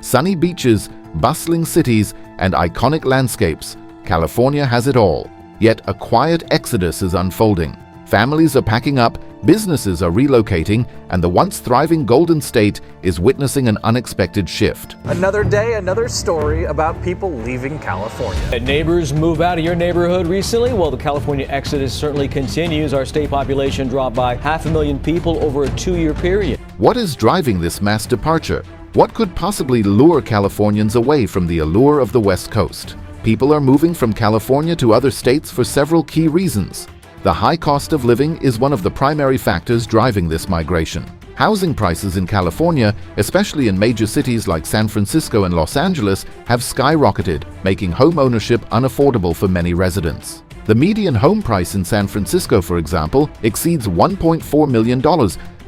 Sunny beaches, bustling cities, and iconic landscapes, California has it all. Yet a quiet exodus is unfolding. Families are packing up, businesses are relocating, and the once thriving Golden State is witnessing an unexpected shift. Another day, another story about people leaving California. Did neighbors move out of your neighborhood recently? Well, the California exodus certainly continues. Our state population dropped by 500,000 people over a 2-year period. What is driving this mass departure? What could possibly lure Californians away from the allure of the West Coast? People are moving from California to other states for several key reasons. The high cost of living is one of the primary factors driving this migration. Housing prices in California, especially in major cities like San Francisco and Los Angeles, have skyrocketed, making home ownership unaffordable for many residents. The median home price in San Francisco, for example, exceeds $1.4 million,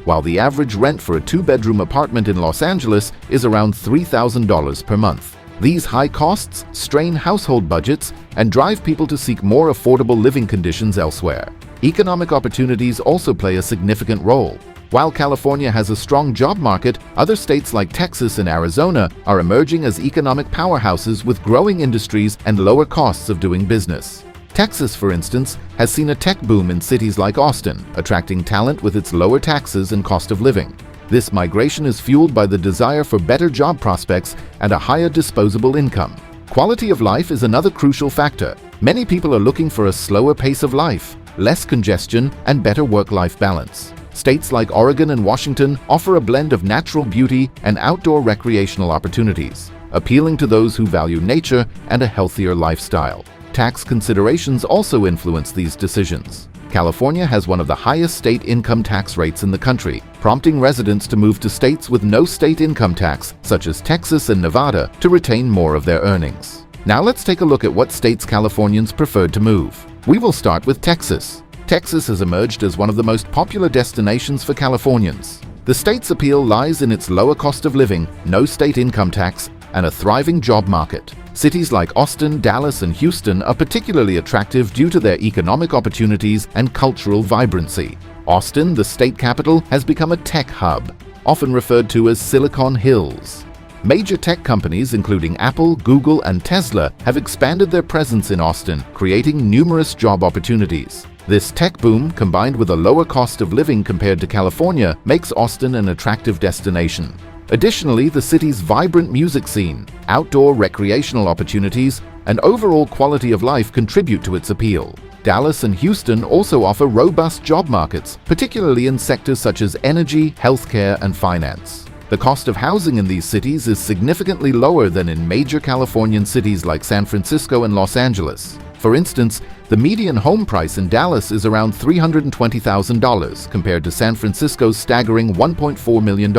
while the average rent for a 2-bedroom apartment in Los Angeles is around $3,000 per month. These high costs strain household budgets and drive people to seek more affordable living conditions elsewhere. Economic opportunities also play a significant role. While California has a strong job market, other states like Texas and Arizona are emerging as economic powerhouses with growing industries and lower costs of doing business. Texas, for instance, has seen a tech boom in cities like Austin, attracting talent with its lower taxes and cost of living. This migration is fueled by the desire for better job prospects and a higher disposable income. Quality of life is another crucial factor. Many people are looking for a slower pace of life, less congestion, and better work-life balance. States like Oregon and Washington offer a blend of natural beauty and outdoor recreational opportunities, appealing to those who value nature and a healthier lifestyle. Tax considerations also influence these decisions. California has one of the highest state income tax rates in the country, prompting residents to move to states with no state income tax, such as Texas and Nevada, to retain more of their earnings. Now let's take a look at what states Californians preferred to move. We will start with Texas. Texas has emerged as one of the most popular destinations for Californians. The state's appeal lies in its lower cost of living, no state income tax, and a thriving job market. Cities like Austin, Dallas, and Houston are particularly attractive due to their economic opportunities and cultural vibrancy. Austin, the state capital, has become a tech hub, often referred to as Silicon Hills. Major tech companies including Apple, Google, and Tesla have expanded their presence in Austin, creating numerous job opportunities. This tech boom, combined with a lower cost of living compared to California, makes Austin an attractive destination. Additionally, the city's vibrant music scene, outdoor recreational opportunities, and overall quality of life contribute to its appeal. Dallas and Houston also offer robust job markets, particularly in sectors such as energy, healthcare, and finance. The cost of housing in these cities is significantly lower than in major Californian cities like San Francisco and Los Angeles. For instance, the median home price in Dallas is around $320,000 compared to San Francisco's staggering $1.4 million.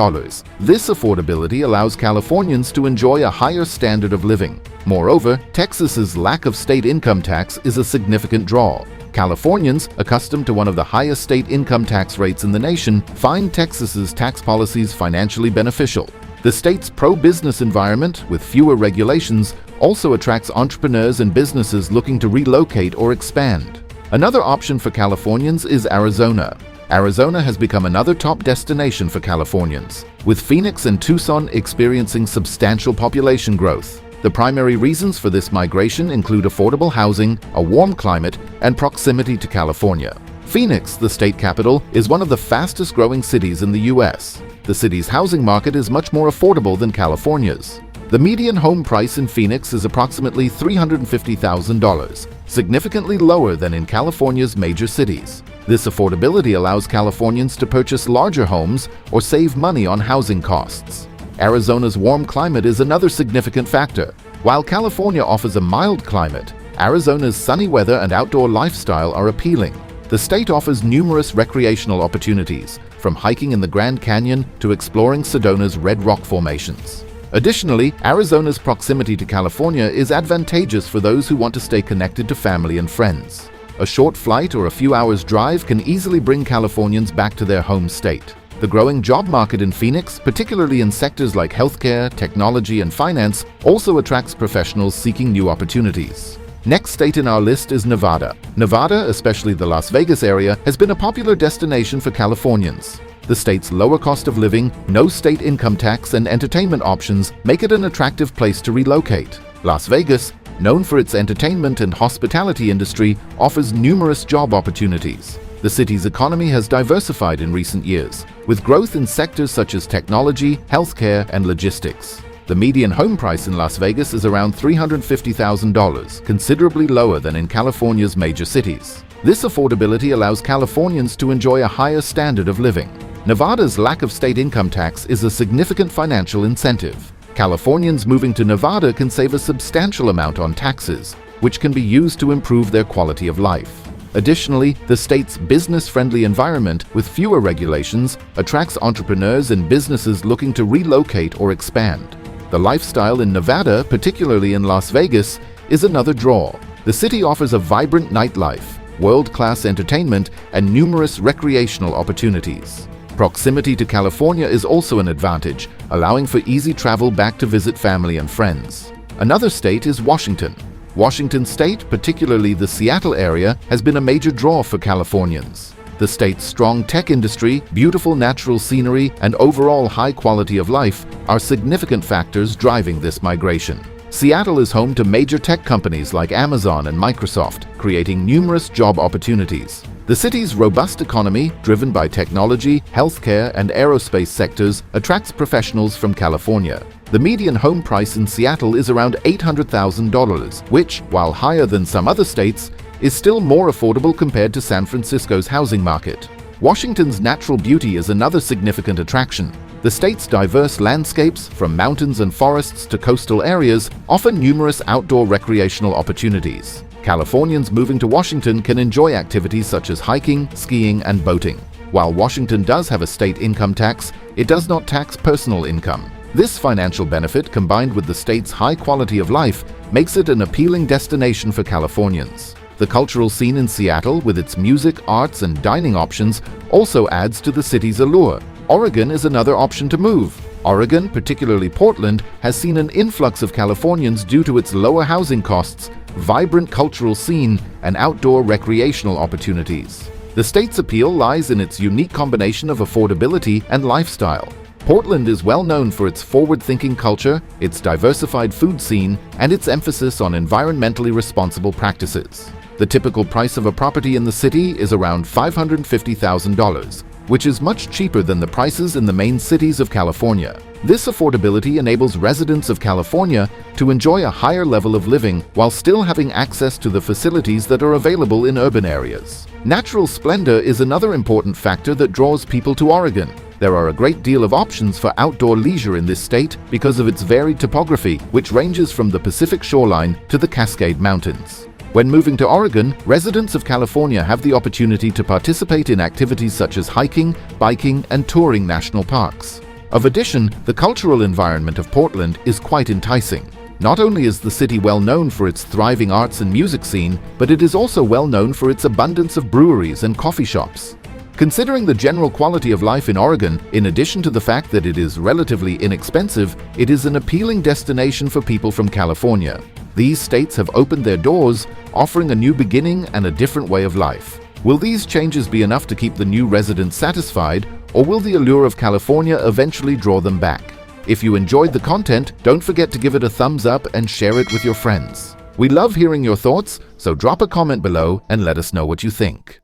This affordability allows Californians to enjoy a higher standard of living. Moreover, Texas's lack of state income tax is a significant draw. Californians, accustomed to one of the highest state income tax rates in the nation, find Texas's tax policies financially beneficial. The state's pro-business environment, with fewer regulations, also attracts entrepreneurs and businesses looking to relocate or expand. Another option for Californians is Arizona. Arizona has become another top destination for Californians, with Phoenix and Tucson experiencing substantial population growth. The primary reasons for this migration include affordable housing, a warm climate, and proximity to California. Phoenix, the state capital, is one of the fastest-growing cities in the U.S. The city's housing market is much more affordable than California's. The median home price in Phoenix is approximately $350,000, significantly lower than in California's major cities. This affordability allows Californians to purchase larger homes or save money on housing costs. Arizona's warm climate is another significant factor. While California offers a mild climate, Arizona's sunny weather and outdoor lifestyle are appealing. The state offers numerous recreational opportunities, from hiking in the Grand Canyon to exploring Sedona's red rock formations. Additionally, Arizona's proximity to California is advantageous for those who want to stay connected to family and friends. A short flight or a few hours' drive can easily bring Californians back to their home state. The growing job market in Phoenix, particularly in sectors like healthcare, technology, and finance, also attracts professionals seeking new opportunities. Next state in our list is Nevada. Nevada, especially the Las Vegas area, has been a popular destination for Californians. The state's lower cost of living, no state income tax, and entertainment options make it an attractive place to relocate. Las Vegas, known for its entertainment and hospitality industry, offers numerous job opportunities. The city's economy has diversified in recent years, with growth in sectors such as technology, healthcare, and logistics. The median home price in Las Vegas is around $350,000, considerably lower than in California's major cities. This affordability allows Californians to enjoy a higher standard of living. Nevada's lack of state income tax is a significant financial incentive. Californians moving to Nevada can save a substantial amount on taxes, which can be used to improve their quality of life. Additionally, the state's business-friendly environment with fewer regulations attracts entrepreneurs and businesses looking to relocate or expand. The lifestyle in Nevada, particularly in Las Vegas, is another draw. The city offers a vibrant nightlife, world-class entertainment, and numerous recreational opportunities. Proximity to California is also an advantage, allowing for easy travel back to visit family and friends. Another state is Washington. Washington State, particularly the Seattle area, has been a major draw for Californians. The state's strong tech industry, beautiful natural scenery, and overall high quality of life are significant factors driving this migration. Seattle is home to major tech companies like Amazon and Microsoft, creating numerous job opportunities. The city's robust economy, driven by technology, healthcare, and aerospace sectors, attracts professionals from California. The median home price in Seattle is around $800,000, which, while higher than some other states, is still more affordable compared to San Francisco's housing market. Washington's natural beauty is another significant attraction. The state's diverse landscapes, from mountains and forests to coastal areas, offer numerous outdoor recreational opportunities. Californians moving to Washington can enjoy activities such as hiking, skiing, and boating. While Washington does have a state income tax, it does not tax personal income. This financial benefit, combined with the state's high quality of life, makes it an appealing destination for Californians. The cultural scene in Seattle, with its music, arts, and dining options, also adds to the city's allure. Oregon is another option to move. Oregon, particularly Portland, has seen an influx of Californians due to its lower housing costs, vibrant cultural scene, and outdoor recreational opportunities. The state's appeal lies in its unique combination of affordability and lifestyle. Portland is well known for its forward-thinking culture, its diversified food scene, and its emphasis on environmentally responsible practices. The typical price of a property in the city is around $550,000, which is much cheaper than the prices in the main cities of California. This affordability enables residents of California to enjoy a higher level of living while still having access to the facilities that are available in urban areas. Natural splendor is another important factor that draws people to Oregon. There are a great deal of options for outdoor leisure in this state because of its varied topography, which ranges from the Pacific shoreline to the Cascade Mountains. When moving to Oregon, residents of California have the opportunity to participate in activities such as hiking, biking, and touring national parks. Of addition, the cultural environment of Portland is quite enticing. Not only is the city well known for its thriving arts and music scene, but it is also well known for its abundance of breweries and coffee shops. Considering the general quality of life in Oregon, in addition to the fact that it is relatively inexpensive, it is an appealing destination for people from California. These states have opened their doors, offering a new beginning and a different way of life. Will these changes be enough to keep the new residents satisfied, or will the allure of California eventually draw them back? If you enjoyed the content, don't forget to give it a thumbs up and share it with your friends. We love hearing your thoughts, so drop a comment below and let us know what you think.